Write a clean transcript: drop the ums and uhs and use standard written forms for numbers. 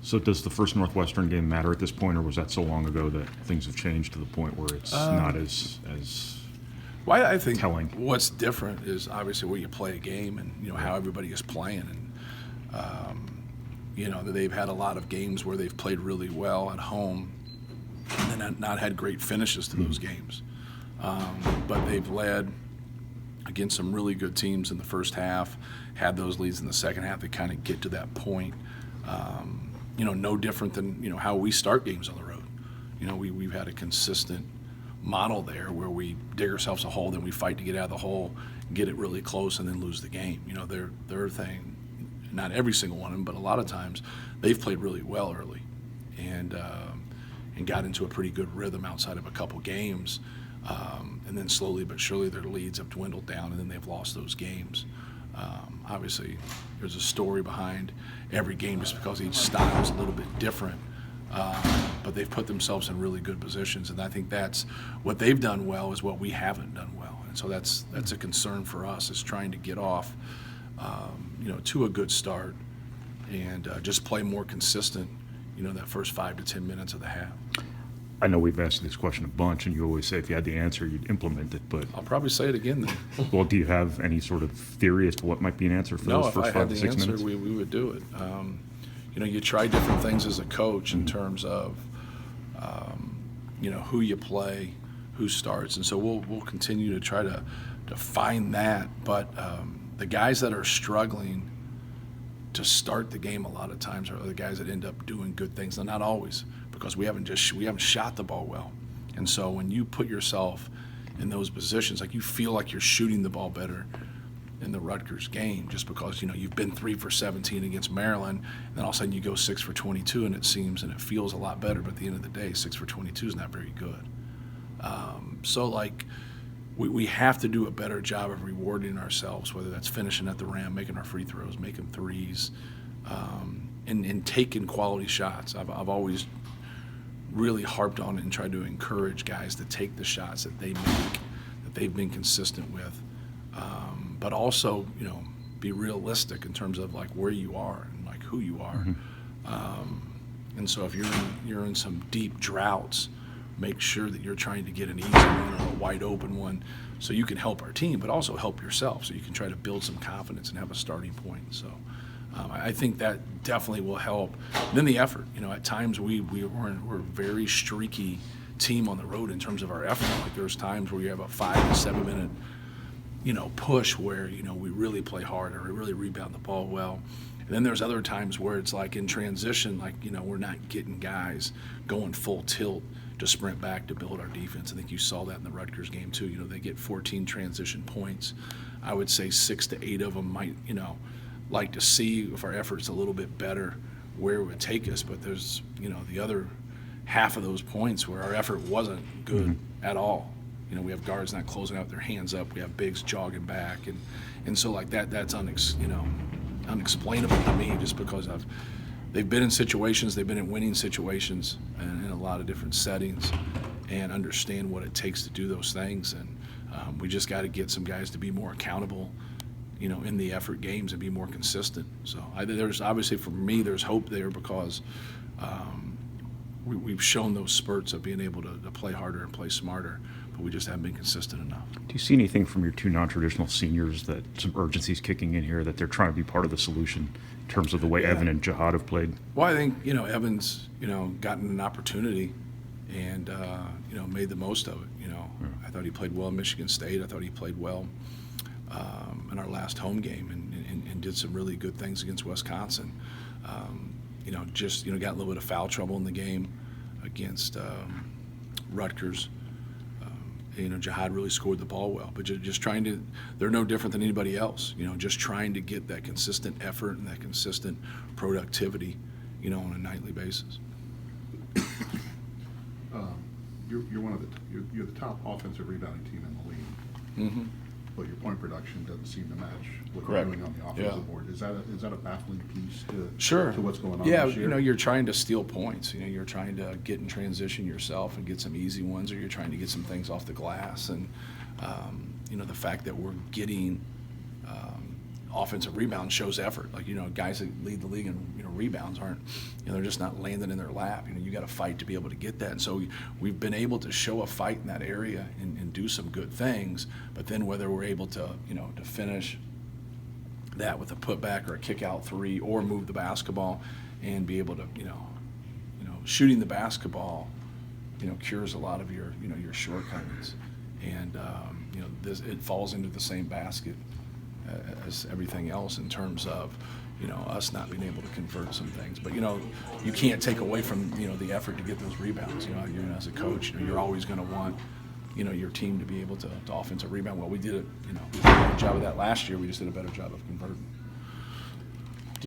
So does the first Northwestern game matter at this point, or was that so long ago that things have changed to the point where it's not as Well, I think telling? what's different is obviously where you play a game and how everybody is playing, and that they've had a lot of games where they've played really well at home and then not had great finishes to those games, but they've led against some really good teams in the first half, had those leads in the second half. They kind of get to that point. No different than how we start games on the road. We've had a consistent model there where we dig ourselves a hole, then we fight to get out of the hole, get it really close, and then lose the game. Their thing, not every single one of them, but a lot of times they've played really well early, and got into a pretty good rhythm outside of a couple games, and then slowly but surely their leads have dwindled down, and then they've lost those games. Obviously, there's a story behind every game just because each style is a little bit different. But they've put themselves in really good positions, and I think that's what they've done well is what we haven't done well. And so that's a concern for us, is trying to get off, to a good start and just play more consistent, that first 5 to 10 minutes of the half. I know we've asked you this question a bunch, and you always say if you had the answer, you'd implement it. But I'll probably say it again then. Well, do you have any sort of theory as to what might be an answer for those first 5 to 6 minutes? No, if I had the answer, we would do it. You try different things as a coach in terms of, who you play, who starts, and so we'll continue to try to find that. But the guys that are struggling to start the game a lot of times are the guys that end up doing good things. Now, not always, because we haven't shot the ball well, and so when you put yourself in those positions, like you feel like you're shooting the ball better in the Rutgers game, just because you've been 3 for 17 against Maryland, and then all of a sudden you go 6 for 22, and it feels a lot better. But at the end of the day, 6 for 22 is not very good. We have to do a better job of rewarding ourselves, whether that's finishing at the rim, making our free throws, making threes, and taking quality shots. I've always really harped on it and tried to encourage guys to take the shots that they make, that they've been consistent with. But also, be realistic in terms of like where you are and like who you are. And so if you're in some deep droughts, make sure that you're trying to get an easy one or a wide open one, so you can help our team, but also help yourself, so you can try to build some confidence and have a starting point. So I think that definitely will help. And then the effort. At times we're a very streaky team on the road in terms of our effort. Like there's times where you have a 5 to 7 minute push where, we really play hard or we really rebound the ball well. And then there's other times where it's like in transition, like, we're not getting guys going full tilt to sprint back to build our defense. I think you saw that in the Rutgers game too. They get 14 transition points. I would say 6 to 8 of them might, like to see if our effort's a little bit better where it would take us. But there's, the other half of those points where our effort wasn't good at all. We have guards not closing out their hands up. We have bigs jogging back, and so like that's unexplainable to me, just because they've been in situations, they've been in winning situations, and in a lot of different settings, and understand what it takes to do those things. And we just got to get some guys to be more accountable, in the effort games, and be more consistent. So there's obviously, for me, there's hope there, because we've shown those spurts of being able to play harder and play smarter, but we just haven't been consistent enough. Do you see anything from your 2 non-traditional seniors that some urgency's kicking in here, that they're trying to be part of the solution in terms of the way Evan and Jihad have played? Well, I think, Evan's, gotten an opportunity and, made the most of it. I thought he played well in Michigan State. I thought he played well in our last home game and did some really good things against Wisconsin. Just got a little bit of foul trouble in the game against Rutgers. Jihad really scored the ball well, but just trying to, they're no different than anybody else, just trying to get that consistent effort and that consistent productivity, on a nightly basis. You're the top offensive rebounding team in the league. Mm-hmm. But your point production doesn't seem to match what Correct. you're doing on the offensive board. Is that a baffling piece to Sure. to what's going on Yeah, this year? you're trying to steal points. You're trying to get in transition yourself and get some easy ones, or you're trying to get some things off the glass. And the fact that we're getting offensive rebound shows effort. Like, guys that lead the league in, rebounds aren't, they're just not landing in their lap. You got to fight to be able to get that. And so we've been able to show a fight in that area and do some good things. But then whether we're able to, to finish that with a putback or a kick out three, or move the basketball and be able to, shooting the basketball, cures a lot of your, your shortcomings. And, it falls into the same basket as everything else in terms of, us not being able to convert some things. But, you can't take away from, the effort to get those rebounds. As a coach, you're always going to want, your team to be able to offensive rebound. Well, we did it, we did a better job of that last year. We just did a better job of converting.